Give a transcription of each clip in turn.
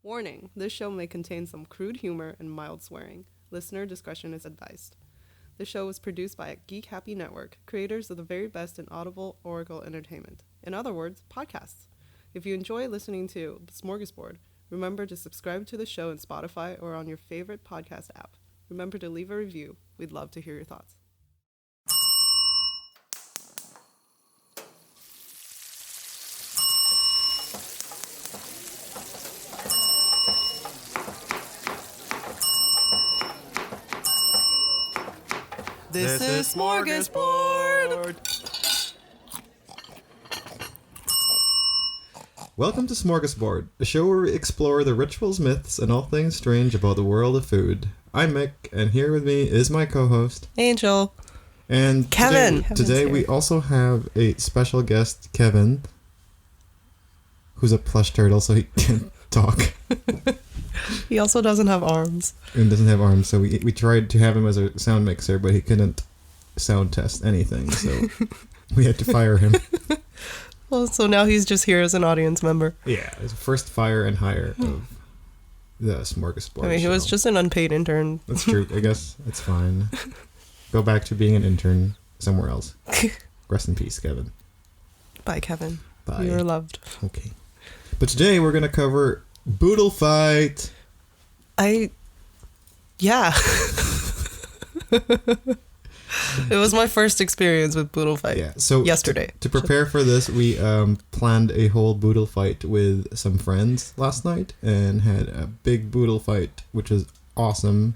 Warning, this show may contain some crude humor and mild swearing. Listener discretion is advised. The show was produced by Geek Happy Network, creators of the very best in audible oracle entertainment. In other words, podcasts. If you enjoy listening to Smörgåsbord, remember to subscribe to the show in Spotify or on your favorite podcast app. Remember to leave a review. We'd love to hear your thoughts. This is Smörgåsbord! Welcome to Smörgåsbord, a show where we explore the rituals, myths, and all things strange about the world of food. I'm Mik, and here with me is my co-host, Angel. And Kevin. Today we also have a special guest, Kevin, who's a plush turtle, so he can't talk. He also doesn't have arms. And doesn't have arms, so we tried to have him as a sound mixer, but he couldn't sound test anything, so we had to fire him. Well, so now he's just here as an audience member. Yeah, it's the first fire and hire of the Smörgåsbord. I mean, he was just an unpaid intern. That's true. I guess it's fine. Go back to being an intern somewhere else. Rest in peace, Kevin. Bye, Kevin. Bye. You are loved. Okay. But today we're going to cover Boodlefight. Yeah. It was my first experience with Boodlefight. Yeah. So yesterday. To prepare for this, we planned a whole Boodlefight with some friends last night and had a big Boodlefight, which was awesome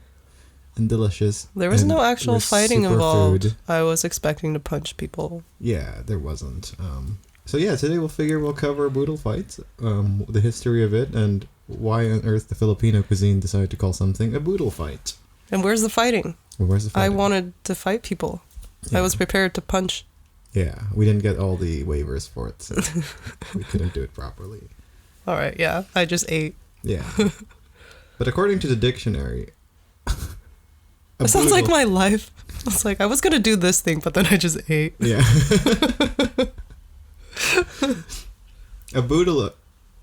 and delicious. There was no actual fighting involved. Food. I was expecting to punch people. Yeah, there wasn't. So yeah, today we'll cover Boodlefights, the history of it, and why on earth the Filipino cuisine decided to call something a Boodlefight. And where's the fighting? Well, where's the fighting? I wanted to fight people. Yeah. I was prepared to punch. Yeah, we didn't get all the waivers for it, so we couldn't do it properly. All right, yeah, I just ate. Yeah. But according to the dictionary... It sounds like my life. It's like, I was going to do this thing, but then I just ate. Yeah. A boodle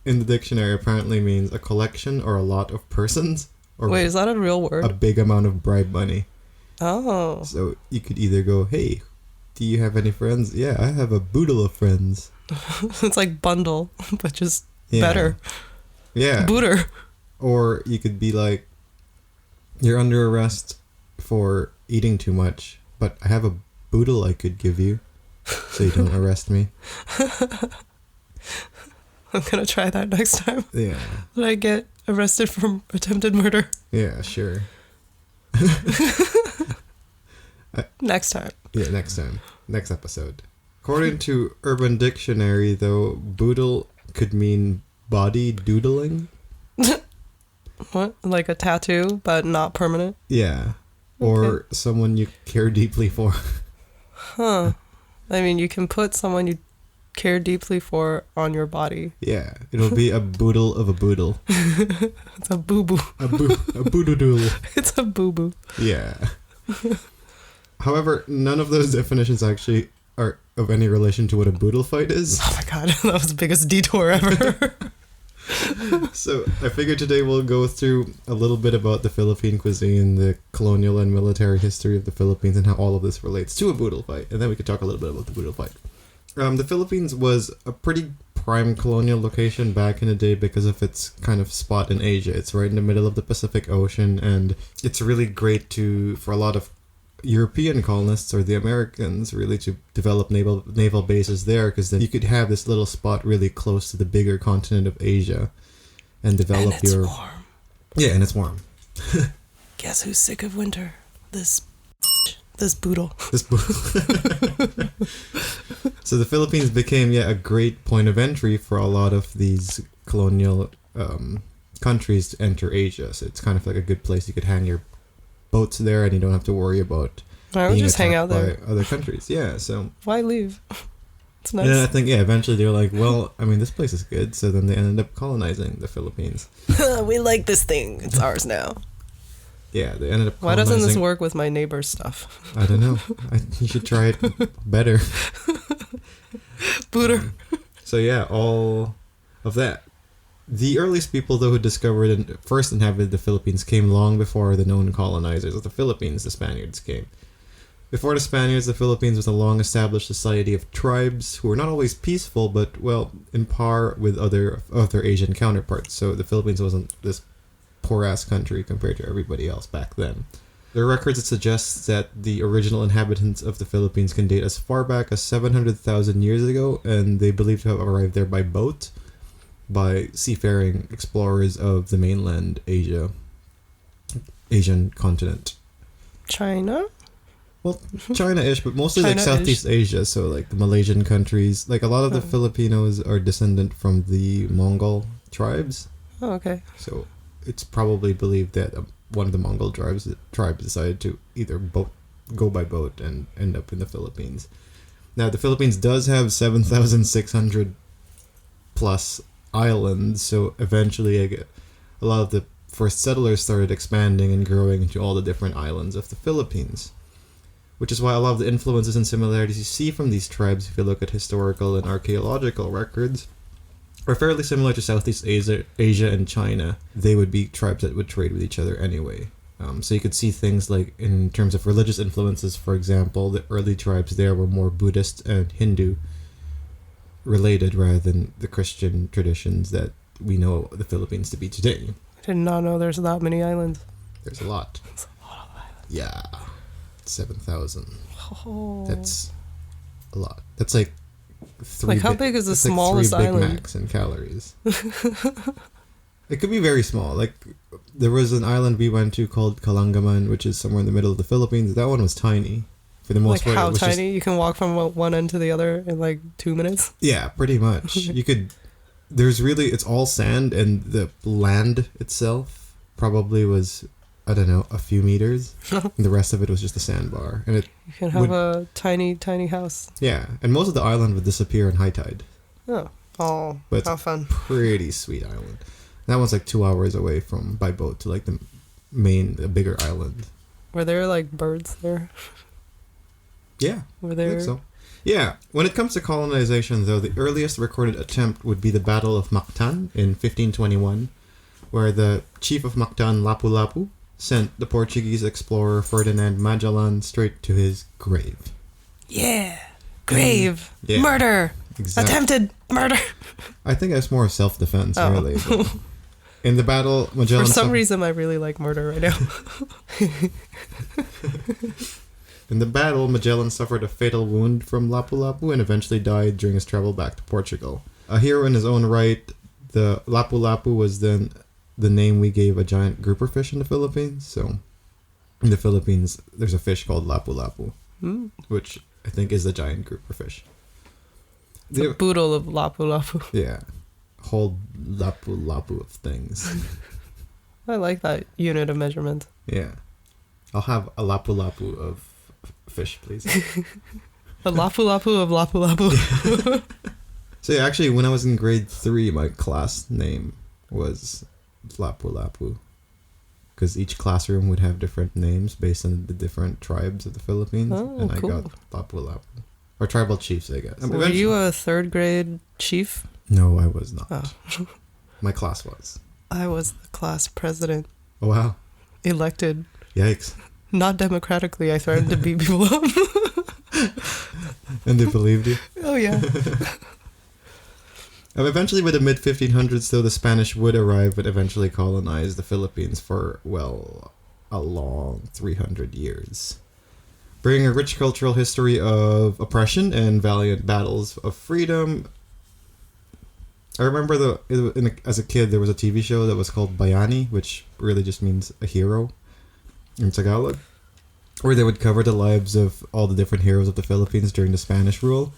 in the dictionary apparently means a collection or a lot of persons. Or wait, is that a real word? A big amount of bribe money. Oh. So you could either go, hey, do you have any friends? Yeah, I have a boodle of friends. It's like bundle, but just better. Yeah. Booter. Or you could be like, you're under arrest for eating too much, but I have a boodle I could give you, so you don't arrest me. I'm gonna try that next time. Yeah. Did I get arrested for attempted murder? Yeah, sure. Next time. Yeah, next time. Next episode. According to Urban Dictionary, though, boodle could mean body doodling. What? Like a tattoo, but not permanent? Yeah. Or okay. Someone you care deeply for. Huh. I mean, you can put someone you care deeply for on your body. Yeah. It'll be a boodle of a boodle. It's a boo-boo. A boodoodle. It's a boo-boo. Yeah. However, none of those definitions actually are of any relation to what a Boodlefight is. Oh my god, that was the biggest detour ever. So I figured today we'll go through a little bit about the Philippine cuisine, the colonial and military history of the Philippines, and how all of this relates to a Boodlefight. And then we could talk a little bit about the Boodlefight. The Philippines was a pretty prime colonial location back in the day because of its kind of spot in Asia. It's right in the middle of the Pacific Ocean, and it's really great for a lot of European colonists or the Americans really to develop naval bases there, because then you could have this little spot really close to the bigger continent of Asia and develop and it's warm. Yeah, and it's warm. Guess who's sick of winter? This boodle. So the Philippines became a great point of entry for a lot of these colonial countries to enter Asia. So it's kind of like a good place you could hang your boats there, and you don't have to worry about I would just hang out there by other countries. Yeah, so why leave? It's nice. Yeah, I think eventually they're like, well, I mean, this place is good, so then they ended up colonizing the Philippines. We like this thing. It's ours now. Yeah, they ended up colonizing. Why doesn't this work with my neighbor's stuff? I don't know. You should try it better. Booter. So yeah, all of that The earliest people, though, who discovered and first inhabited the Philippines came long before the known colonizers of the Philippines, the Spaniards, came. Before the Spaniards, the Philippines was a long-established society of tribes who were not always peaceful, but, well, in par with other Asian counterparts. So the Philippines wasn't this poor-ass country compared to everybody else back then. There are records that suggest that the original inhabitants of the Philippines can date as far back as 700,000 years ago, and they believe to have arrived there by boat, by seafaring explorers of the mainland Asian continent. China? Well, China-ish, but mostly like China-ish. Southeast Asia, so like the Malaysian countries. Like a lot of the Filipinos are descendant from the Mongol tribes, Oh, okay. so it's probably believed that one of the Mongol tribes decided to either go by boat and end up in the Philippines. Now, the Philippines does have 7,600 plus islands, so eventually a lot of the first settlers started expanding and growing into all the different islands of the Philippines. Which is why a lot of the influences and similarities you see from these tribes, if you look at historical and archaeological records, are fairly similar to Southeast Asia and China. They would be tribes that would trade with each other anyway. So you could see things like in terms of religious influences, for example, the early tribes there were more Buddhist and Hindu related rather than the Christian traditions that we know the Philippines to be today. I did not know there's that many islands. There's a lot. That's a lot of islands. Yeah. 7,000. Oh. That's a lot. That's like Like, how big is the smallest like 3 Big island? Macs in calories. It could be very small. Like, there was an island we went to called Kalangaman, which is somewhere in the middle of the Philippines. That one was tiny. For the most Like, part, how it was tiny? You can walk from one end to the other in like 2 minutes? Yeah, pretty much. You could... it's all sand, and the land itself probably was, I don't know, a few meters. And the rest of it was just a sandbar. And You can have a tiny, tiny house. yeah, and most of the island would disappear in high tide. Oh, But how fun. Pretty sweet island. That one's like 2 hours away by boat to like the bigger island. Were there like birds there? Yeah, Were I there? think so. Yeah, when it comes to colonization, though, the earliest recorded attempt would be the Battle of Mactan in 1521, where the chief of Mactan, Lapu-Lapu, sent the Portuguese explorer Ferdinand Magellan straight to his grave. Yeah. Grave. Yeah. Murder. Exactly. Attempted murder. I think that's more self-defense, Oh. really. But in the battle, Magellan... For some reason, I really like murder right now. In the battle, Magellan suffered a fatal wound from Lapu-Lapu and eventually died during his travel back to Portugal. A hero in his own right, the Lapu-Lapu was then the name we gave a giant grouper fish in the Philippines. So, in the Philippines, there's a fish called Lapu-Lapu, which I think is the giant grouper fish. It's a boodle of Lapu-Lapu. Yeah. Whole Lapu-Lapu of things. I like that unit of measurement. Yeah. I'll have a Lapu-Lapu of fish, please. A Lapu-Lapu of Lapu-Lapu. So yeah, actually, when I was in grade 3, my class name was Lapu-Lapu. Because each classroom would have different names based on the different tribes of the Philippines. Oh, and cool. I got Lapu-Lapu. Or tribal chiefs, I guess. Were you a 3rd grade chief? No, I was not. Oh. My class was. I was the class president. Oh, wow. Elected. Yikes. Not democratically, I threatened to beat people up. And they believed you? Oh, yeah. Eventually, by the mid-1500s, though, the Spanish would arrive and eventually colonize the Philippines for, well, a long 300 years. Bringing a rich cultural history of oppression and valiant battles of freedom. I remember as a kid, there was a TV show that was called Bayani, which really just means a hero in Tagalog, where they would cover the lives of all the different heroes of the Philippines during the Spanish rule.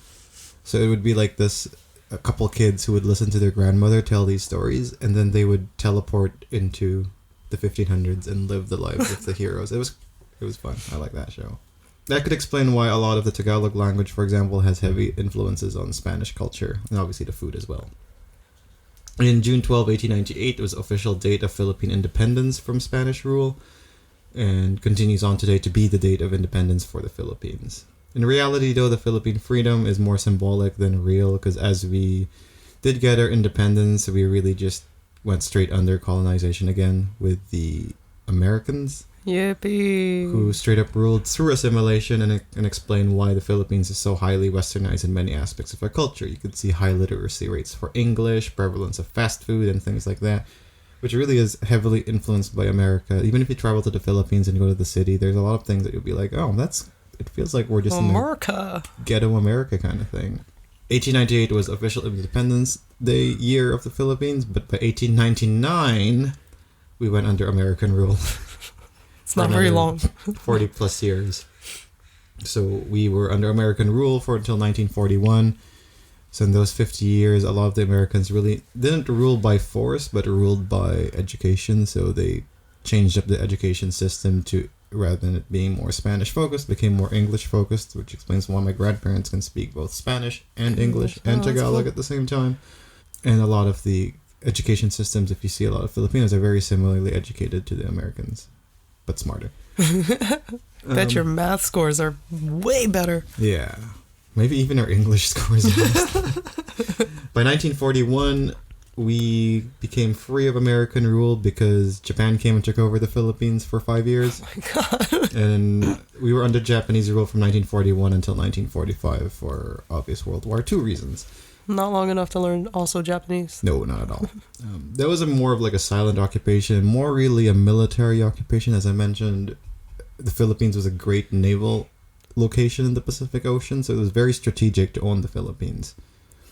So it would be like a couple kids who would listen to their grandmother tell these stories, and then they would teleport into the 1500s and live the lives of the heroes. It was fun. I like that show. That could explain why a lot of the Tagalog language, for example, has heavy influences on Spanish culture, and obviously the food as well. In June 12, 1898, it was official date of Philippine independence from Spanish rule, and continues on today to be the date of independence for the Philippines. In reality, though, the Philippine freedom is more symbolic than real, because as we did get our independence, we really just went straight under colonization again with the Americans. Yippee! Who straight up ruled through assimilation and explained why the Philippines is so highly westernized in many aspects of our culture. You could see high literacy rates for English, prevalence of fast food, and things like that, which really is heavily influenced by America. Even if you travel to the Philippines and go to the city, there's a lot of things that you'll be like, oh, it feels like we're just America. in the ghetto America kind of thing. 1898 was official Independence Day year of the Philippines, but by 1899, we went under American rule. It's not very long. 40 plus years. So we were under American rule until 1941. So in those 50 years, a lot of the Americans really didn't rule by force, but ruled by education. So they changed up the education system to, rather than it being more Spanish focused, became more English focused, which explains why my grandparents can speak both Spanish and English and Tagalog at the same time. And a lot of the education systems, if you see a lot of Filipinos, are very similarly educated to the Americans, but smarter. Bet your math scores are way better. Yeah. Maybe even our English scores. By 1941, we became free of American rule because Japan came and took over the Philippines for 5 years. Oh my god. And we were under Japanese rule from 1941 until 1945 for obvious World War II reasons. Not long enough to learn also Japanese. No, not at all. That was more of like a silent occupation, more really a military occupation. As I mentioned, the Philippines was a great naval location in the Pacific Ocean, so it was very strategic to own the Philippines.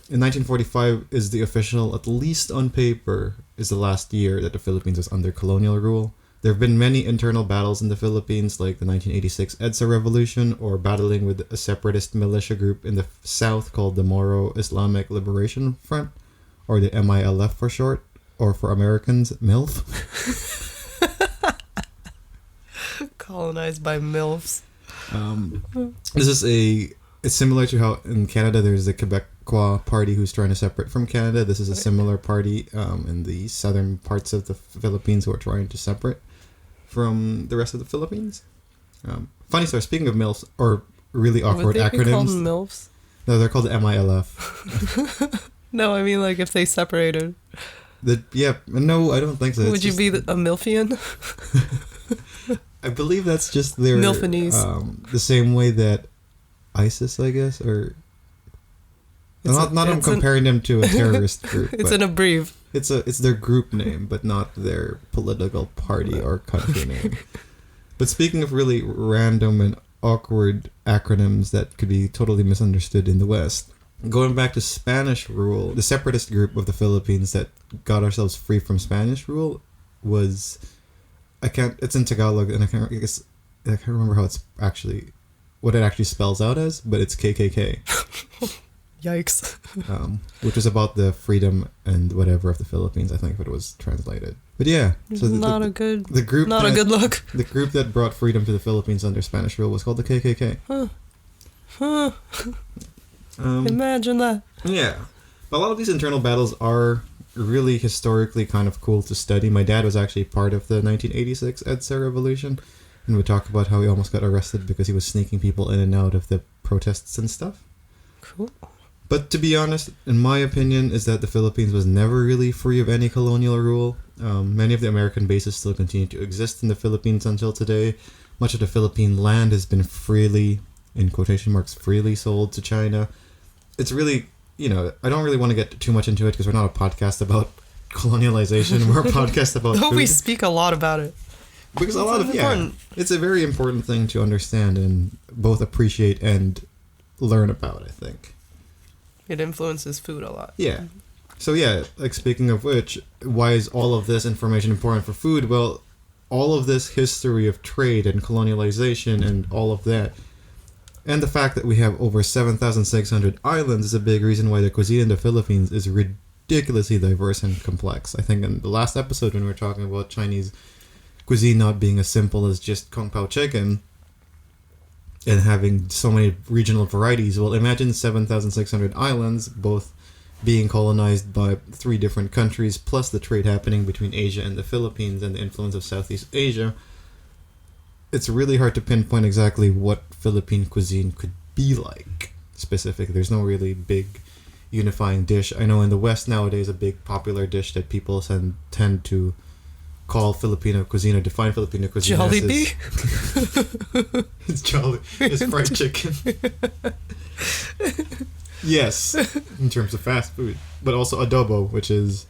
In 1945 is the official, at least on paper, is the last year that the Philippines was under colonial rule. There have been many internal battles in the Philippines, like the 1986 EDSA Revolution, or battling with a separatist militia group in the south called the Moro Islamic Liberation Front, or the MILF for short, or for Americans, MILF. Colonized by MILFs. It's similar to how in Canada there's the Quebecois party who's trying to separate from Canada. This is a similar party in the southern parts of the Philippines who are trying to separate from the rest of the Philippines. Funny story, speaking of MILFs, or really awkward acronyms. Would they be called MILFs? No, they're called the MILF. No, I mean like if they separated. No, I don't think so. Would you be a Milfian? I believe that's just their... Milfanese. The same way that ISIS, I guess, or... I'm comparing them to a terrorist group. It's an abbrev. It's their group name, but not their political party or country name. But speaking of really random and awkward acronyms that could be totally misunderstood in the West, going back to Spanish rule, the separatist group of the Philippines that got ourselves free from Spanish rule was... It's in Tagalog, and I can't remember how what it actually spells out as, but it's KKK. Yikes. Which was about the freedom and whatever of the Philippines, I think, if it was translated. But yeah, so not a good look. The group that brought freedom to the Philippines under Spanish rule was called the KKK. Imagine that. Yeah. A lot of these internal battles are really historically kind of cool to study. My dad was actually part of the 1986 EDSA Revolution, and we talk about how he almost got arrested because he was sneaking people in and out of the protests and stuff. Cool. But to be honest, in my opinion, is that the Philippines was never really free of any colonial rule. Many of the American bases still continue to exist in the Philippines until today. Much of the Philippine land has been freely, in quotation marks, freely sold to China. It's really, I don't really want to get too much into it because we're not a podcast about colonialization. We're a podcast about food. We speak a lot about it. Because it's a very important thing to understand and both appreciate and learn about, I think. It influences food a lot. Yeah. So yeah, like speaking of which, why is all of this information important for food? Well, all of this history of trade and colonialization and all of that, and the fact that we have over 7,600 islands is a big reason why the cuisine in the Philippines is ridiculously diverse and complex. I think in the last episode when we were talking about Chinese cuisine not being as simple as just Kung Pao chicken and having so many regional varieties, well, imagine 7,600 islands, both being colonized by 3 different countries, plus the trade happening between Asia and the Philippines and the influence of Southeast Asia. It's really hard to pinpoint exactly what Philippine cuisine could be like specifically. There's no really big unifying dish. I know in the West nowadays, a big popular dish that people tend to call Filipino cuisine or define Filipino cuisine Jollibee? It's Jolly. It's fried chicken. Yes, in terms of fast food. But also adobo, which is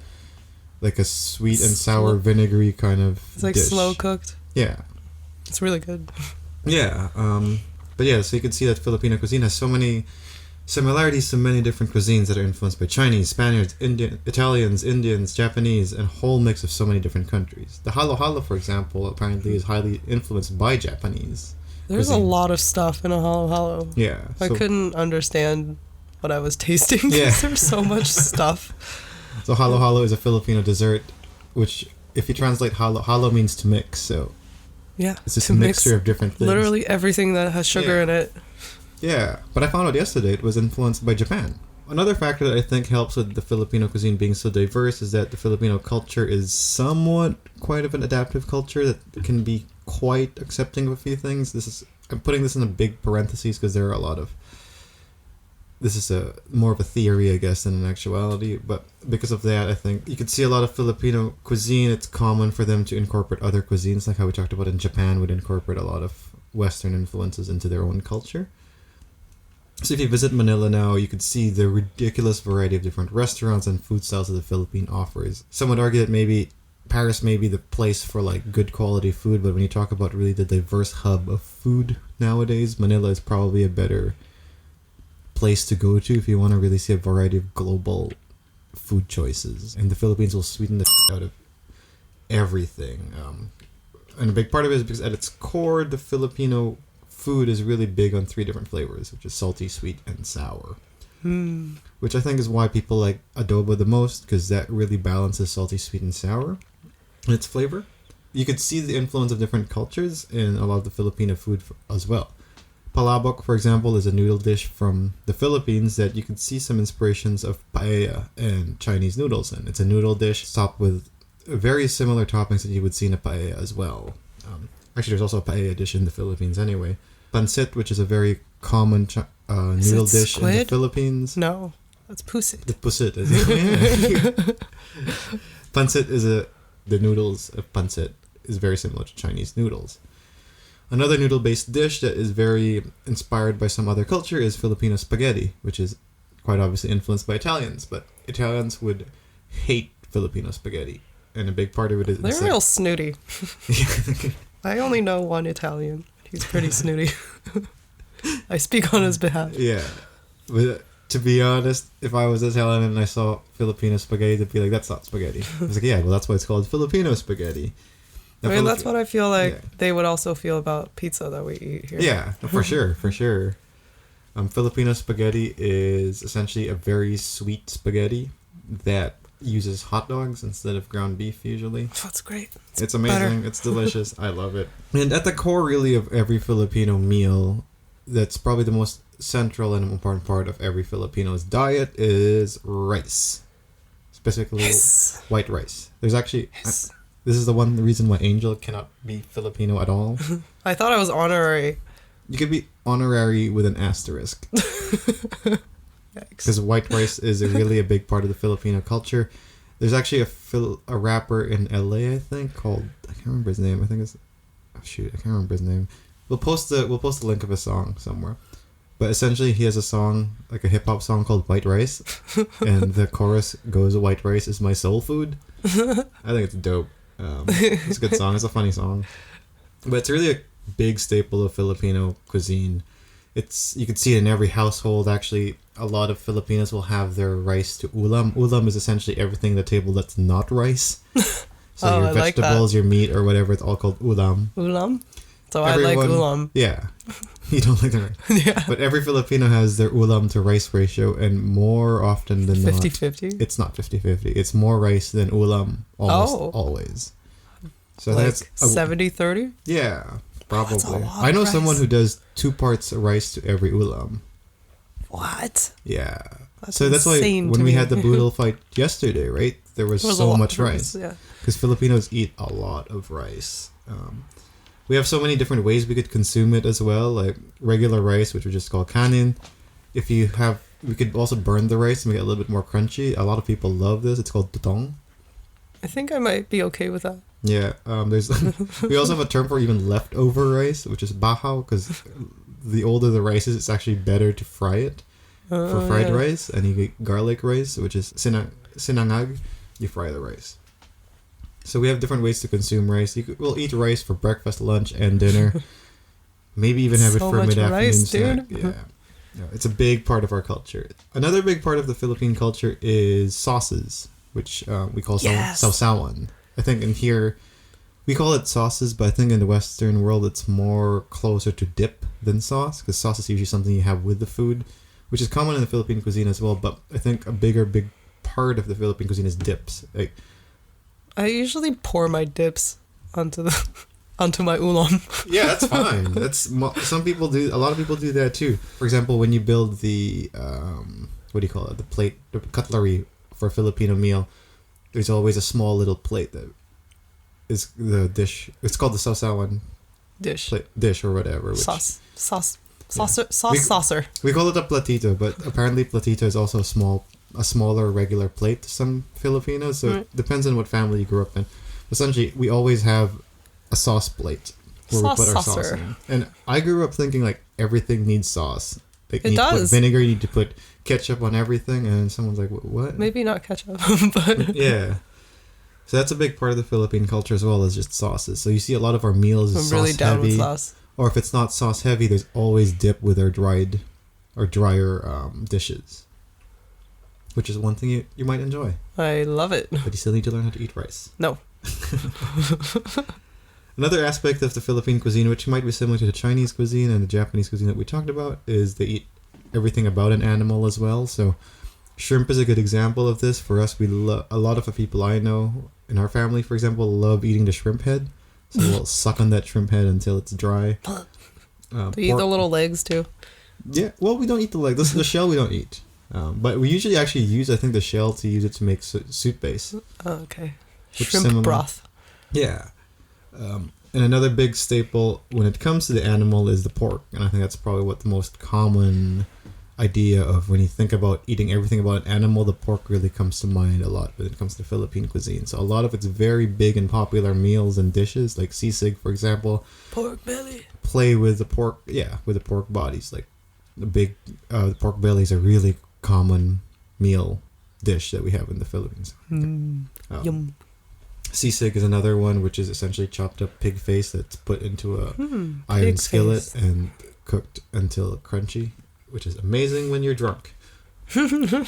like a sweet and sour vinegary kind of It's like dish. slow cooked. Yeah. It's really good. Yeah. But yeah, so you can see that Filipino cuisine has so many similarities to many different cuisines that are influenced by Chinese, Spaniards, Italians, Indians, Japanese, and a whole mix of so many different countries. The halo halo, for example, apparently is highly influenced by Japanese. There's cuisine. a lot of stuff in a halo halo. Yeah. I couldn't understand what I was tasting because Yeah. there's so much stuff. So halo halo is a Filipino dessert, which if you translate halo means to mix. So Yeah. it's just to a mix mixture of different things. literally everything that has sugar Yeah. in it. Yeah, but I found out yesterday it was influenced by Japan. Another factor that I think helps with the Filipino cuisine being so diverse is that the Filipino culture is somewhat quite of an adaptive culture that can be quite accepting of a few things. I'm putting this in a big parentheses because there are a lot of. This is more of a theory, I guess, than an actuality. But because of that, I think you could see a lot of Filipino cuisine. It's common for them to incorporate other cuisines, like how we talked about in Japan would incorporate a lot of Western influences into their own culture. So if you visit Manila now, you could see the ridiculous variety of different restaurants and food styles that the Philippines offers. Some would argue that maybe Paris may be the place for like good quality food, but when you talk about really the diverse hub of food nowadays, Manila is probably a better place to go to if you want to really see a variety of global food choices. And the Philippines will sweeten the out of everything. And a big part of it is because at its core, the Filipino food is really big on 3 different flavors, which is salty, sweet, and sour. Which I think is why people like adobo the most, because that really balances salty, sweet, and sour in its flavor. You could see the influence of different cultures in a lot of the Filipino food as well. Palabok, for example, is a noodle dish from the Philippines that you could see some inspirations of paella and Chinese noodles in. It's a noodle dish topped with very similar toppings that you would see in a paella as well. Actually, there's also a paella dish in the Philippines anyway. Pancit, which is a very common noodle dish in the Philippines. No, that's pusit. The pusit is it? Pancit is the noodles of pancit is very similar to Chinese noodles. Another noodle-based dish that is very inspired by some other culture is Filipino spaghetti, which is quite obviously influenced by Italians, but Italians would hate Filipino spaghetti, and a big part of it is They're real snooty. I only know one Italian. He's pretty snooty. I speak on his behalf. Yeah. But to be honest, if I was Italian and I saw Filipino spaghetti, I'd be like, that's not spaghetti. I was like, yeah, well, that's why it's called Filipino spaghetti. Now, I mean, that's what I feel like they would also feel about pizza that we eat here. Yeah, for sure, for sure. Filipino spaghetti is essentially a very sweet spaghetti that uses hot dogs instead of ground beef usually. That's great. It's amazing. Better. It's delicious. I love it. And at the core really of every Filipino meal, that's probably the most central and important part of every Filipino's diet is rice. Specifically white rice. There's actually this is the one reason why Angel cannot be Filipino at all. I thought I was honorary. You could be honorary with an asterisk. Because white rice is really a big part of the Filipino culture. There's actually a rapper in LA, I think, called, I can't remember his name. I think it's, I can't remember his name. We'll post the link of a song somewhere. But essentially, he has a song, like a hip hop song called White Rice, and the chorus goes, "White rice is my soul food." I think it's dope. It's a good song. It's a funny song, but it's really a big staple of Filipino cuisine. You can see it in every household. Actually, a lot of Filipinos will have their rice to ulam. Ulam is essentially everything at the table that's not rice. So your vegetables, your meat, or whatever, it's all called ulam. Ulam? So I like ulam. Yeah. You don't like the rice. Yeah. But every Filipino has their ulam to rice ratio, and more often than 50-50? It's not 50-50. It's more rice than ulam always. So like that's 70-30? Yeah, probably. That's a lot I know of someone rice. who does 2 parts rice to every ulam. What? Yeah. That's so that's why when we had the Boodlefight yesterday, right? There was so much rice. Yeah. Because Filipinos eat a lot of rice. We have so many different ways we could consume it as well, like regular rice, which we just call kanin. If you have we could also burn the rice and make it a little bit more crunchy. A lot of people love this. It's called tutong. I think I might be okay with that. Yeah, there's we also have a term for even leftover rice, which is bahao, because the older the rice is, it's actually better to fry it for fried rice. And you get garlic rice, which is sinangag. You fry the rice. So we have different ways to consume rice. We'll eat rice for breakfast, lunch, and dinner. Maybe even have it for mid-afternoon rice, snack. dude. Yeah, it's a big part of our culture. Another big part of the Philippine culture is sauces, which we call sausawan. I think in here, we call it sauces, but I think in the Western world, it's more closer to dip than sauce, because sauce is usually something you have with the food, which is common in the Philippine cuisine as well. But I think a big part of the Philippine cuisine is dips. Like, I usually pour my dips onto my udon. yeah, that's fine. Some people do. A lot of people do that too. For example, when you build the what do you call it? The plate, the cutlery for a Filipino meal. There's always a small little plate that is the dish. It's called the sausawan dish or whatever. Saucer. We call it a platito, but apparently platito is also a smaller regular plate to some Filipinos. So it depends on what family you grew up in. Essentially, we always have a sauce plate where we put our sauce in. And I grew up thinking like everything needs sauce. Like, it does. You need to put vinegar, you need to put ketchup on everything, and someone's like, what? Maybe not ketchup, but... Yeah. So that's a big part of the Philippine culture as well as just sauces. So you see a lot of our meals is sauce really down heavy. with sauce. Or if it's not sauce heavy, there's always dip with our drier dishes. Which is one thing you might enjoy. I love it. But you still need to learn how to eat rice. No. Another aspect of the Philippine cuisine, which might be similar to the Chinese cuisine and the Japanese cuisine that we talked about, is they eat everything about an animal as well. So shrimp is a good example of this. For us, a lot of the people I know in our family, for example, love eating the shrimp head. So we'll suck on that shrimp head until it's dry. They eat the little legs too. Yeah, well, we don't eat the leg. This is the shell we don't eat. But we usually actually use, I think, the shell to use it to make soup base. Oh, okay. Shrimp broth. Yeah. And another big staple when it comes to the animal is the pork. And I think that's probably what the most common idea of when you think about eating everything about an animal, the pork really comes to mind a lot when it comes to Philippine cuisine. So a lot of it's very big and popular meals and dishes, like sisig, for example. Pork belly. Play with the pork, with the pork bodies. Like the big pork belly is a really common meal dish that we have in the Philippines. Yum. Sisig is another one, which is essentially chopped up pig face that's put into a iron skillet and cooked until crunchy, which is amazing when you're drunk. Yeah.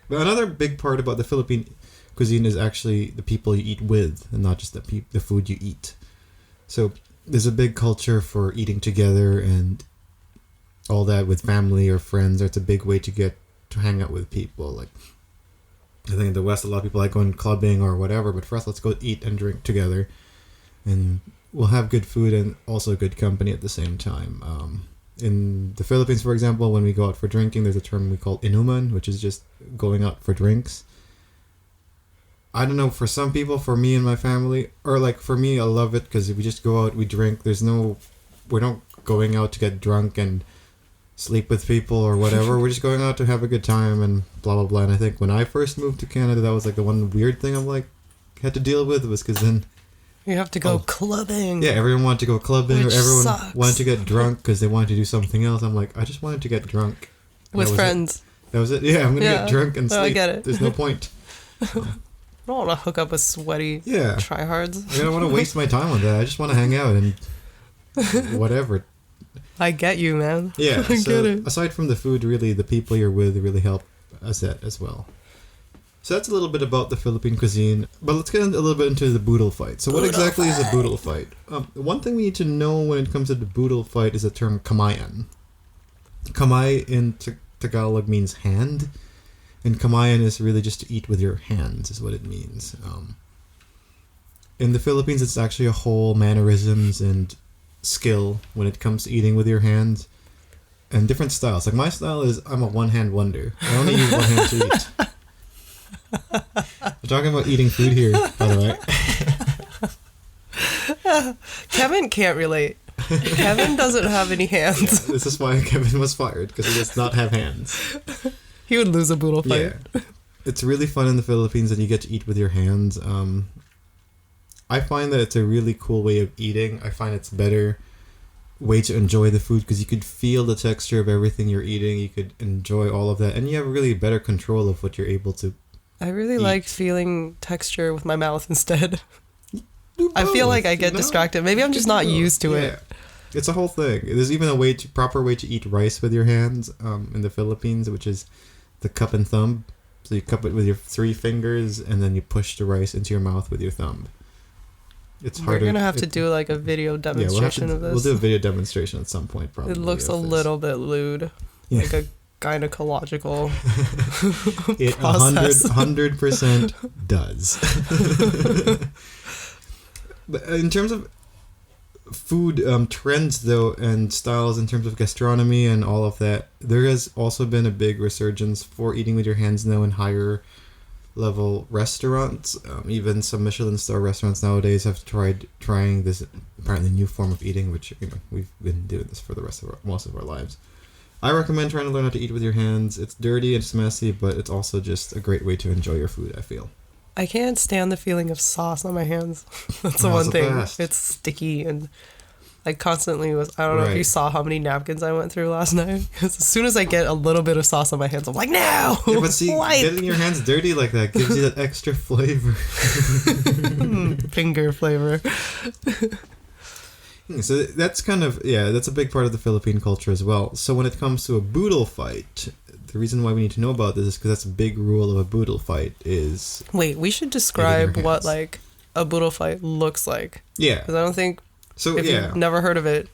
But another big part about the Philippine cuisine is actually the people you eat with, and not just the food you eat. So there's a big culture for eating together and all that with family or friends. It's a big way to get to hang out with people. Like, I think in the West, a lot of people like going clubbing or whatever, but for us, let's go eat and drink together, and we'll have good food and also good company at the same time. In the Philippines, for example, when we go out for drinking, there's a term we call inuman, which is just going out for drinks. I don't know, for some people, for me and my family, or like for me, I love it because if we just go out, we drink. We're not going out to get drunk and sleep with people or whatever. We're just going out to have a good time and blah blah blah. And I think when I first moved to Canada, that was like the one weird thing I'm like had to deal with, was because then you have to go clubbing. Yeah, everyone wanted to go clubbing, which or everyone sucks. wanted to get drunk because they wanted to do something else. I'm like, I just wanted to get drunk with friends. That was it. Yeah, I'm gonna get drunk and sleep. I get it. There's no point. I don't want to hook up with sweaty tryhards. I don't want to waste my time on that. I just want to hang out and whatever. I get you, man. Yeah, I so get it. Aside from the food, really, the people you're with really help us that as well. So that's a little bit about the Philippine cuisine. But let's get a little bit into the Boodlefight. So what exactly is a Boodlefight? One thing we need to know when it comes to the Boodlefight is the term Kamayan. Kamay in Tagalog means hand. And Kamayan is really just to eat with your hands, is what it means. In the Philippines, it's actually a whole mannerisms and skill when it comes to eating with your hands. And different styles. Like my style is, I'm a one-hand wonder. I only use one hand to eat. We're talking about eating food here, by the way. Kevin can't relate. Kevin doesn't have any hands. Yeah, this is why Kevin was fired, because he does not have hands. He would lose a boodle fight. Yeah. It's really fun in the Philippines that you get to eat with your hands. I find that it's a really cool way of eating. I find it's a better way to enjoy the food because you could feel the texture of everything you're eating. You could enjoy all of that. And you have really better control of what you're able to I really eat. like feeling texture with my mouth instead. Do I feel both, like I get distracted. Maybe I'm just not used to it. It's a whole thing. There's even a proper way to eat rice with your hands in the Philippines, which is the cup and thumb. So you cup it with your 3 fingers, and then you push the rice into your mouth with your thumb. It's harder. We're gonna have to do like a video demonstration of this. We'll do a video demonstration at some point, probably. It looks a little bit lewd, like a gynecological It process. 100% does. But in terms of food trends, though, and styles in terms of gastronomy and all of that, there has also been a big resurgence for eating with your hands now in higher level restaurants. Even some Michelin star restaurants nowadays have trying this apparently new form of eating, which we've been doing this for the most of our lives. I recommend trying to learn how to eat with your hands. It's dirty, it's messy, but it's also just a great way to enjoy your food, I feel. I can't stand the feeling of sauce on my hands. That's the one thing. Best. It's sticky and I constantly was. I don't know if you saw how many napkins I went through last night. Because as soon as I get a little bit of sauce on my hands, I'm like, no! Yeah, but see, getting your hands dirty like that gives you that extra flavor. Finger flavor. So that's that's a big part of the Philippine culture as well. So when it comes to a boodle fight, the reason why we need to know about this is because that's a big rule of a boodle fight is... Wait, we should describe what like a boodle fight looks like. Yeah. Because I don't think... So if you've never heard of it,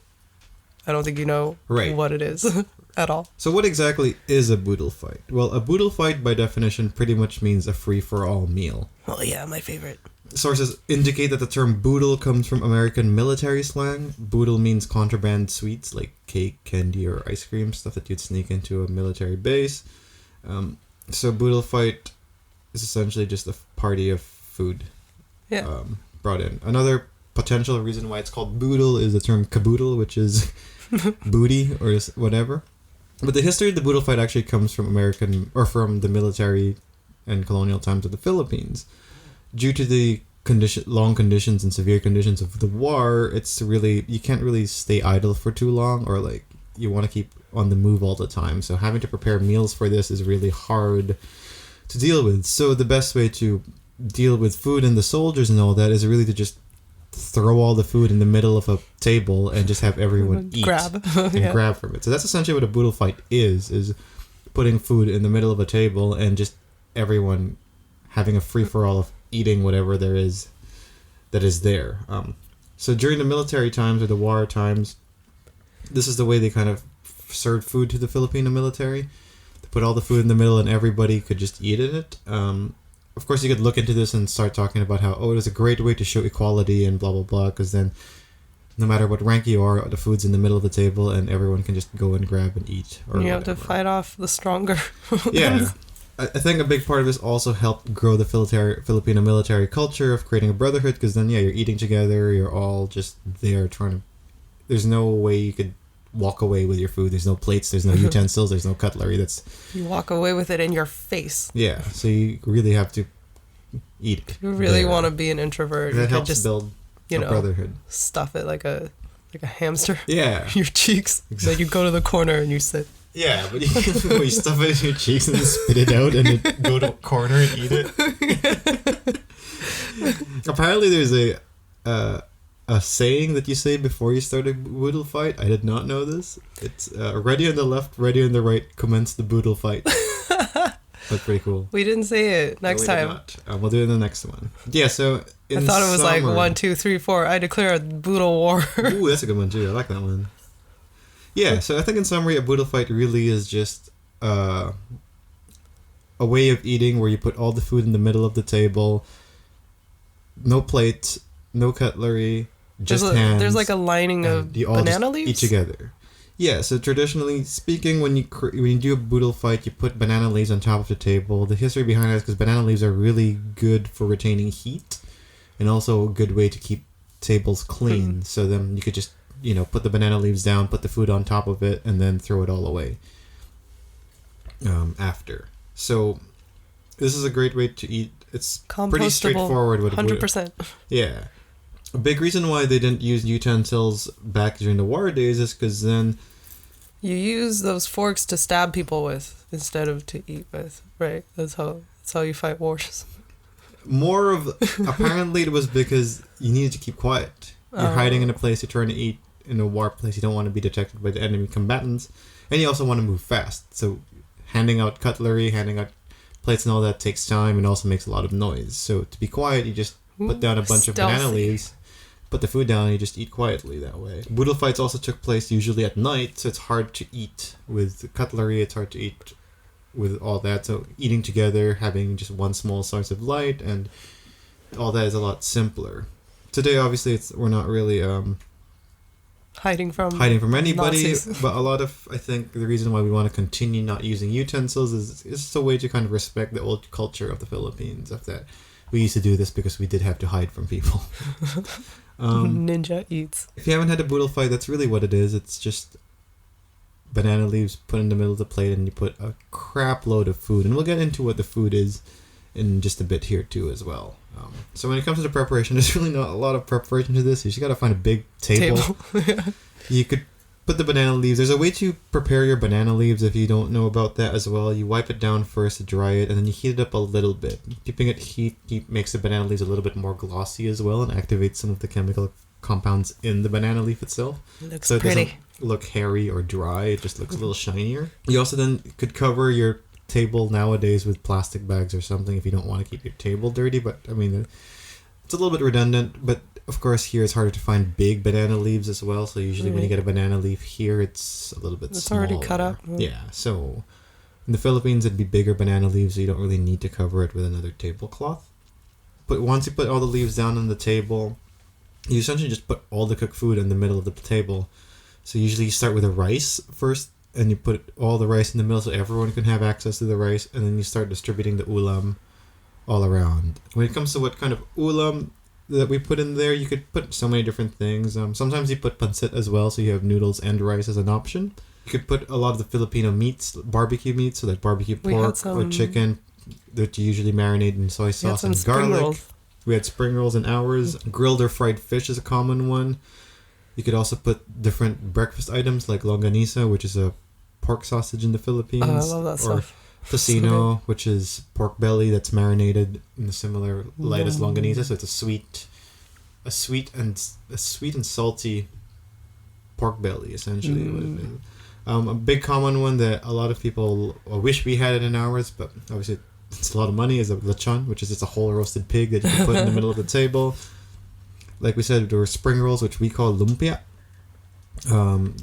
I don't think you know what it is at all. So what exactly is a boodle fight? Well, a boodle fight by definition pretty much means a free-for-all meal. Oh yeah, my favorite. Sources indicate that the term boodle comes from American military slang. Boodle means contraband sweets like cake, candy, or ice cream, stuff that you'd sneak into a military base. So boodle fight is essentially just a party of food brought in. Another potential reason why it's called boodle is the term caboodle, which is booty or whatever. But the history of the boodle fight actually comes from from the military and colonial times of the Philippines. Due to the long conditions and severe conditions of the war, you can't really stay idle for too long, or like you want to keep on the move all the time. So having to prepare meals for this is really hard to deal with. So the best way to deal with food and the soldiers and all that is really to just throw all the food in the middle of a table and just have everyone eat grab grab from it. So that's essentially what a boodle fight is putting food in the middle of a table and just everyone having a free-for-all of eating whatever there is that is there. So during the military times or the war times, this is the way they kind of served food to the Filipino military. They put all the food in the middle and everybody could just eat in it. Of course, you could look into this and start talking about how, it was a great way to show equality and blah, blah, blah, because then no matter what rank you are, the food's in the middle of the table and everyone can just go and grab and eat. Or you have to fight off the stronger. Yeah. I think a big part of this also helped grow the Filipino military culture of creating a brotherhood, because then, you're eating together, you're all just there trying to... There's no way you could walk away with your food. There's no plates, there's no utensils, there's no cutlery. You walk away with it in your face. Yeah, so you really have to eat it. You really want to be an introvert. That you helps just build a brotherhood. Stuff it like a hamster. Yeah. Your cheeks. Exactly. Then you go to the corner and you sit. Yeah, but you stuff it in your cheeks and then spit it out and then go to a corner and eat it. Apparently there's a saying that you say before you start a boodle fight. I did not know this. It's ready on the left, ready on the right, commence the boodle fight. That's pretty cool. We didn't say it. Next time. We'll do it in the next one. Yeah, so I thought it was like 1, 2, 3, 4. I declare a boodle war. Ooh, that's a good one too. I like that one. Yeah, so I think in summary, a boodle fight really is just a way of eating where you put all the food in the middle of the table, no plates, no cutlery, just hands. There's like a lining of banana leaves? Eat together. Yeah, so traditionally speaking, when you do a boodle fight, you put banana leaves on top of the table. The history behind that is because banana leaves are really good for retaining heat and also a good way to keep tables clean. So then you could just put the banana leaves down, put the food on top of it, and then throw it all away after. So this is a great way to eat. It's pretty straightforward. 100%. Yeah. A big reason why they didn't use utensils back during the war days is because then you use those forks to stab people with instead of to eat with, right? That's how you fight wars. More of apparently it was because you needed to keep quiet. You're hiding in a place, you're trying to eat in a war place, you don't want to be detected by the enemy combatants, and you also want to move fast. So handing out cutlery, handing out plates and all that takes time and also makes a lot of noise. So to be quiet, you just put down a bunch of banana leaves, put the food down, and you just eat quietly that way. Boodle fights also took place usually at night, so it's hard to eat with cutlery, it's hard to eat with all that. So eating together, having just one small source of light, and all that is a lot simpler. Today, obviously, we're not really hiding from anybody, Nazis. But a lot of, I think, the reason why we want to continue not using utensils is just a way to kind of respect the old culture of the Philippines, of that we used to do this because we did have to hide from people. Ninja eats. If you haven't had a boodle fight, that's really what it is. It's just banana leaves put in the middle of the plate, and you put a crap load of food, and we'll get into what the food is in just a bit here too as well. So when it comes to the preparation, there's really not a lot of preparation to this. You just gotta find a big table. You could put the banana leaves. There's a way to prepare your banana leaves if you don't know about that as well. You wipe it down first to dry it, and then you heat it up a little bit. Keeping it heat makes the banana leaves a little bit more glossy as well, and activates some of the chemical compounds in the banana leaf itself. Looks so it pretty. doesn't look hairy or dry. It just looks a little shinier. You also then could cover your table nowadays with plastic bags or something if you don't want to keep your table dirty. But I mean, it's a little bit redundant. But of course, here it's harder to find big banana leaves as well. So usually when you get a banana leaf here, it's a little bit smaller. It's already cut up. Yeah. So in the Philippines, it'd be bigger banana leaves, so you don't really need to cover it with another tablecloth. But once you put all the leaves down on the table, you essentially just put all the cooked food in the middle of the table. So usually you start with the rice first, and you put all the rice in the middle so everyone can have access to the rice, and then you start distributing the ulam all around. When it comes to what kind of ulam that we put in there, you could put so many different things. Sometimes you put pancit as well, so you have noodles and rice as an option. You could put a lot of the Filipino meats, barbecue meats, so like barbecue pork or chicken that you usually marinate in soy sauce and garlic. We had spring rolls and ours. Grilled or fried fish is a common one. You could also put different breakfast items like longanisa, which is a pork sausage in the Philippines. Oh, I love that stuff. Tocino, which is pork belly that's marinated in a similar light as longanisa. So it's a sweet and salty pork belly, essentially. What it is. A big common one that a lot of people wish we had it in ours, but obviously it's a lot of money, is a lechon, which is just a whole roasted pig that you can put in the middle of the table. Like we said, there were spring rolls, which we call lumpia.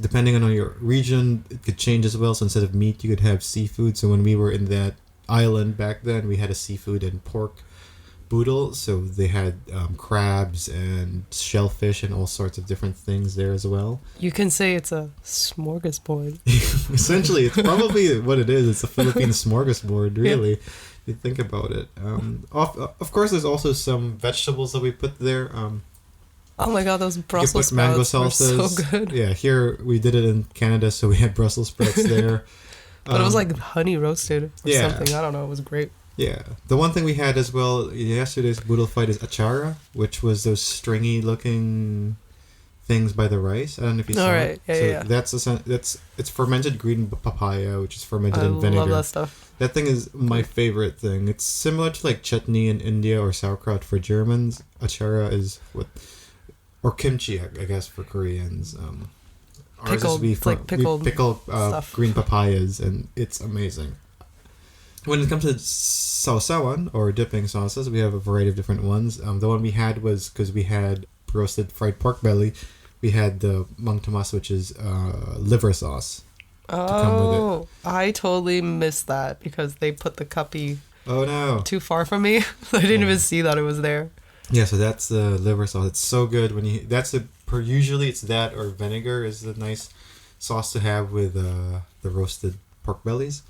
Depending on your region, it could change as well. So instead of meat, you could have seafood. So when we were in that island back then, we had a seafood and pork boodle. So they had crabs and shellfish and all sorts of different things there as well. You can say it's a smorgasbord. Essentially, it's probably what it is. It's a Philippine smorgasbord, really. Yeah. You think about it. Of course, there's also some vegetables that we put there. Oh my god, those Brussels sprouts were so good. Yeah, here we did it in Canada, so we had Brussels sprouts there. But it was like honey roasted or something. I don't know. It was great. Yeah. The one thing we had as well yesterday's boodle fight is achara, which was those stringy looking things by the rice. I don't know if you saw it. Yeah. It's fermented green papaya, which is fermented in vinegar. I love that stuff. That thing is my favorite thing. It's similar to like chutney in India or sauerkraut for Germans. Achara is or kimchi, I guess, for Koreans. Pickled stuff. Green papayas, and it's amazing. When it comes to sausawan, or dipping sauces, we have a variety of different ones. The one we had was, because we had roasted fried pork belly, we had the mang tomas, which is liver sauce. Oh, I totally missed that because they put the cuppy too far from me. I didn't even see that it was there. Yeah, so that's the liver sauce. It's so good usually it's that or vinegar is the nice sauce to have with the roasted pork bellies.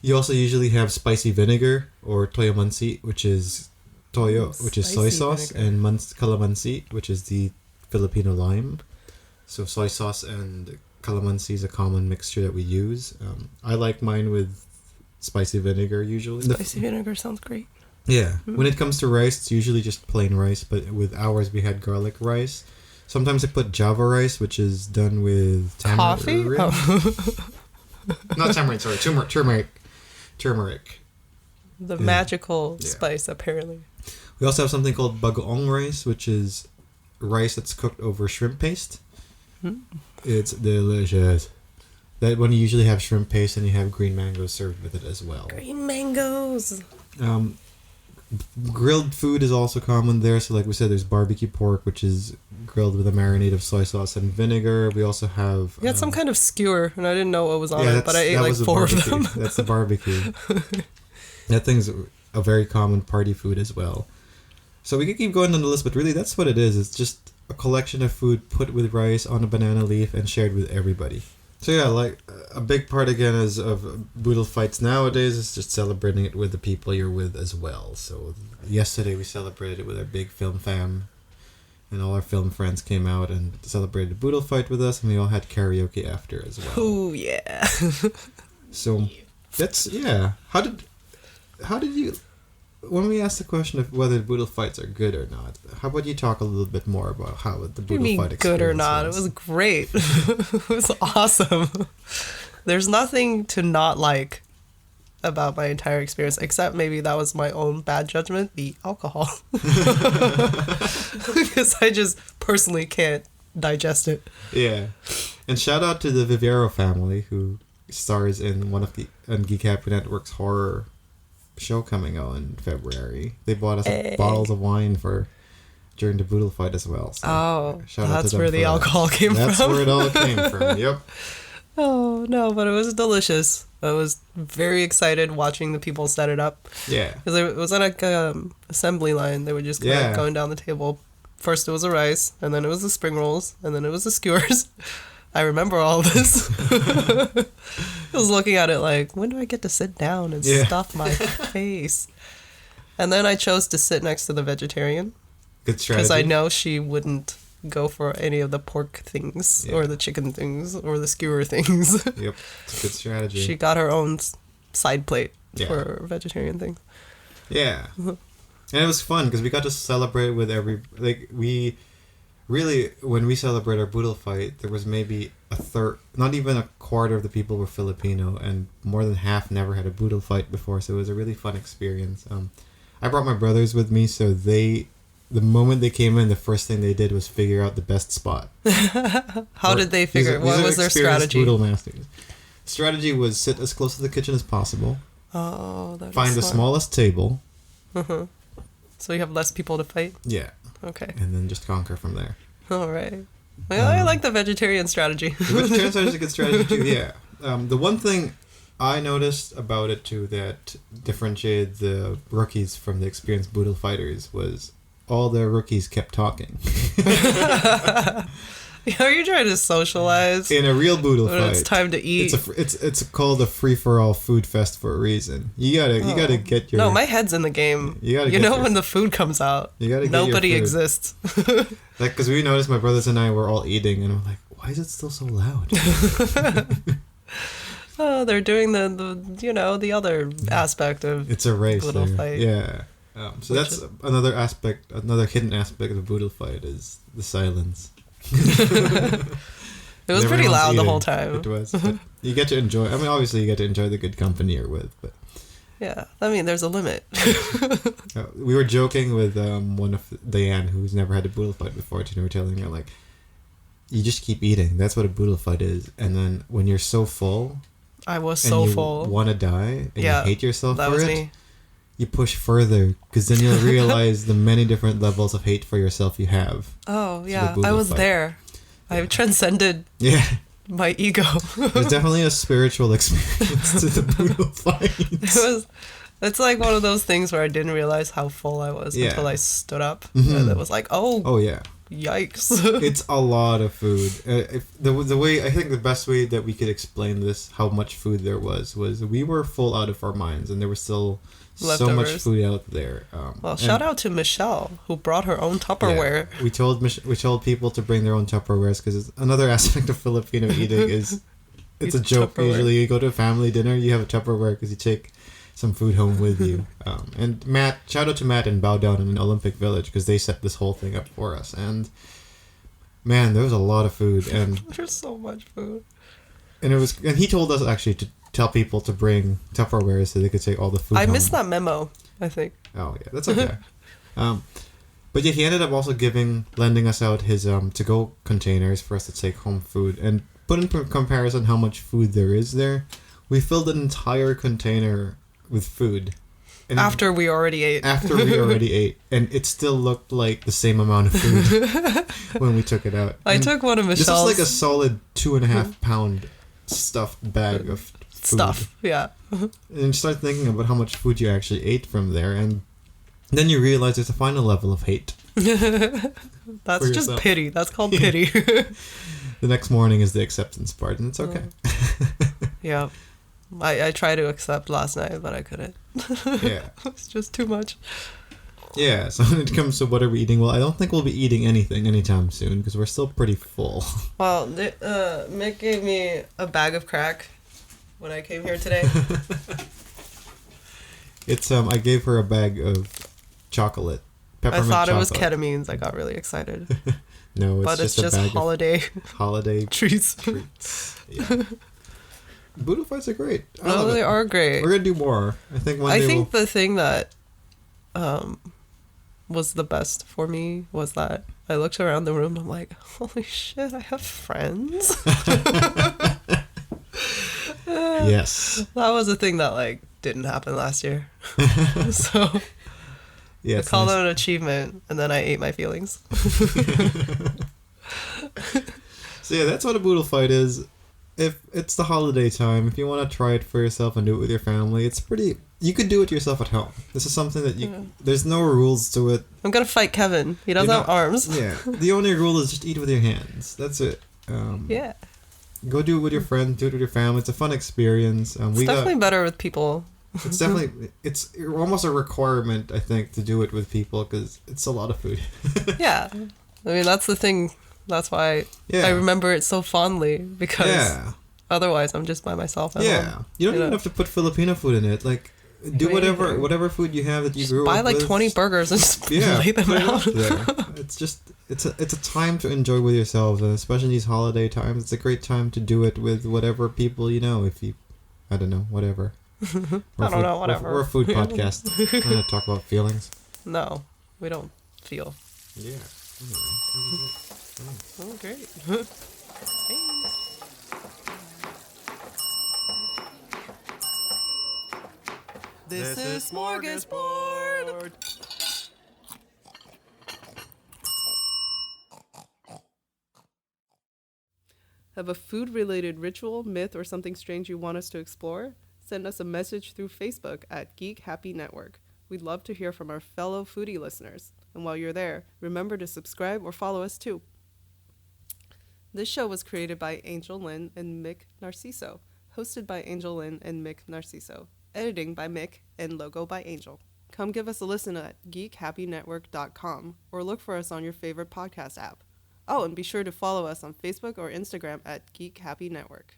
You also usually have spicy vinegar or toyo mansi, which is soy sauce, vinegar. And calamansi, which is the Filipino lime. So soy sauce and calamansi is a common mixture that we use. I like mine with spicy vinegar usually. Spicy vinegar sounds great. Yeah. When it comes to rice, it's usually just plain rice, but with ours we had garlic rice. Sometimes I put Java rice, which is done with Coffee? tamarind. Not tamarind, sorry. Turmeric. The magical spice, apparently. We also have something called bagoong rice, which is rice that's cooked over shrimp paste. It's delicious. That one you usually have shrimp paste and you have green mangoes served with it as well. Green mangoes! Grilled food is also common there. So like we said, there's barbecue pork, which is grilled with a marinade of soy sauce and vinegar. We also have... We had some kind of skewer, and I didn't know what was on it, but I ate like 4 of them. That's the barbecue. That thing's a very common party food as well. So we could keep going on the list, but really that's what it is. It's just a collection of food put with rice on a banana leaf and shared with everybody. So yeah, like a big part again is of Boodlefights nowadays is just celebrating it with the people you're with as well. So yesterday we celebrated it with our big film fam, and all our film friends came out and celebrated Boodlefight with us, and we all had karaoke after as well. Oh yeah. So that's How did you? When we asked the question of whether Boodlefights are good or not, how about you talk a little bit more about how the Boodlefight experience good or not? was? It was great. It was awesome. There's nothing to not like about my entire experience, except maybe that was my own bad judgment, the alcohol. Because I just personally can't digest it. Yeah. And shout out to the Viviero family who stars in one of the Geek Happy Network's horror show coming out in February. They bought us bottles of wine during the Boodlefight as well. So that's where the alcohol came from. That's where it all came from. Yep. Oh no, but it was delicious. I was very excited watching the people set it up. Yeah. Because it was on a assembly line. They were just kind of going down the table. First it was the rice, and then it was the spring rolls, and then it was the skewers. I remember all this. I was looking at it like, when do I get to sit down and stuff my face? And then I chose to sit next to the vegetarian. Good strategy. Because I know she wouldn't go for any of the pork things or the chicken things or the skewer things. Yep, it's a good strategy. She got her own side plate for vegetarian things. Yeah. And it was fun because we got to celebrate with when we celebrate our Boodlefight, there was maybe a third, not even a quarter of the people were Filipino, and more than half never had a Boodlefight before, so it was a really fun experience. I brought my brothers with me, so the moment they came in, the first thing they did was figure out the best spot. How did they figure? What was their strategy? Boodle masters. Strategy was sit as close to the kitchen as possible. Oh, that's find the smallest table. Uh-huh. So you have less people to fight? Yeah. Okay. And then just conquer from there. All right. Well, I like the vegetarian strategy. The vegetarian strategy is a good strategy too, yeah. The one thing I noticed about it too that differentiated the rookies from the experienced Boodle fighters was all the rookies kept talking. Are you trying to socialize? In a real Boodle fight, it's time to eat. It's called a free for all food fest for a reason. You gotta get your. No, my head's in the game. When the food comes out, nobody exists. Like, because we noticed my brothers and I were all eating, and I'm like, why is it still so loud? Oh, they're doing the other aspect of it's a race. Boodle fight. Yeah. So that's another aspect, another hidden aspect of the Boodle fight is the silence. It was pretty loud the whole time. It was. You get to enjoy. I mean, obviously, you get to enjoy the good company you're with, but yeah, I mean, there's a limit. We were joking with one of Diane, who's never had a Boodle fight before, and we were telling her like, you just keep eating. That's what a Boodle fight is, and then when you're so full, I was so full, want to die, and you hate yourself for it. Me. You push further because then you'll realize the many different levels of hate for yourself you have. Oh yeah, I was there. I transcended my ego. It was definitely a spiritual experience to the Boodle fight. It's like one of those things where I didn't realize how full I was until I stood up. Mm-hmm. And it was like, oh yeah, yikes. It's a lot of food. The way, I think the best way that we could explain this, how much food there was we were full out of our minds, and there were still so much food out there. Well, shout out to Michelle, who brought her own Tupperware. Yeah, we told people to bring their own Tupperwares because another aspect of Filipino eating is it's a joke. Tupperware. Usually you go to a family dinner, you have a Tupperware because you take some food home with you. And shout out to Matt and Bow Down in Olympic Village because they set this whole thing up for us. And man, there was a lot of food, and there's so much food. And he told us actually to tell people to bring Tupperware so they could take all the food. I missed that memo, I think. Oh yeah, that's okay. But yeah, he ended up also lending us out his to-go containers for us to take home food, and put in comparison how much food there is there. We filled an entire container with food. And after we already ate. And it still looked like the same amount of food when we took it out. I took one of Michelle's. This was like a solid 2.5 pound stuffed bag of food. Stuff, yeah. And you start thinking about how much food you actually ate from there, and then you realize there's a final level of hate. That's just pity. That's called pity. The next morning is the acceptance part, and it's okay. Yeah. I tried to accept last night, but I couldn't. Yeah. It's just too much. Yeah, so when it comes to what are we eating, well, I don't think we'll be eating anything anytime soon because we're still pretty full. Well, Mick gave me a bag of crack when I came here today. It's I gave her a bag of chocolate. I thought it was ketamines. I got really excited. No, it's just a bag holiday treats. Yeah. Boodlefights are great. They are great. We're gonna do more. I think the thing that was the best for me was that I looked around the room and I'm like, holy shit, I have friends. Yes. That was a thing that didn't happen last year. So yeah, I called it an achievement, and then I ate my feelings. So yeah, that's what a Boodlefight is. If it's the holiday time, if you want to try it for yourself and do it with your family, you could do it yourself at home. This is something that there's no rules to it. I'm gonna fight Kevin. He doesn't have arms. Yeah. The only rule is just eat with your hands. That's it. Yeah. Go do it with your friends, do it with your family. It's a fun experience. It's definitely better with people. It's almost a requirement, I think, to do it with people because it's a lot of food. Yeah. I mean, that's the thing. That's why I remember it so fondly because otherwise I'm just by myself. Yeah. You don't even have to put Filipino food in it. Do whatever food you have that you grew up with. Buy 20 burgers and just lay them out. It's a time to enjoy with yourselves, and especially these holiday times. It's a great time to do it with whatever people you know. I don't know, whatever. Whatever. We're a food podcast. We're going to talk about feelings. No, we don't feel. Yeah. Anyway. Oh, great. This is Smörgåsbord. Have a food-related ritual, myth, or something strange you want us to explore? Send us a message through Facebook at Geek Happy Network. We'd love to hear from our fellow foodie listeners. And while you're there, remember to subscribe or follow us too. This show was created by Angel Lynn and Mik Narciso, hosted by Angel Lynn and Mik Narciso, editing by Mik, and logo by Angel. Come give us a listen at geekhappynetwork.com or look for us on your favorite podcast app. Oh, and be sure to follow us on Facebook or Instagram at Geek Happy Network.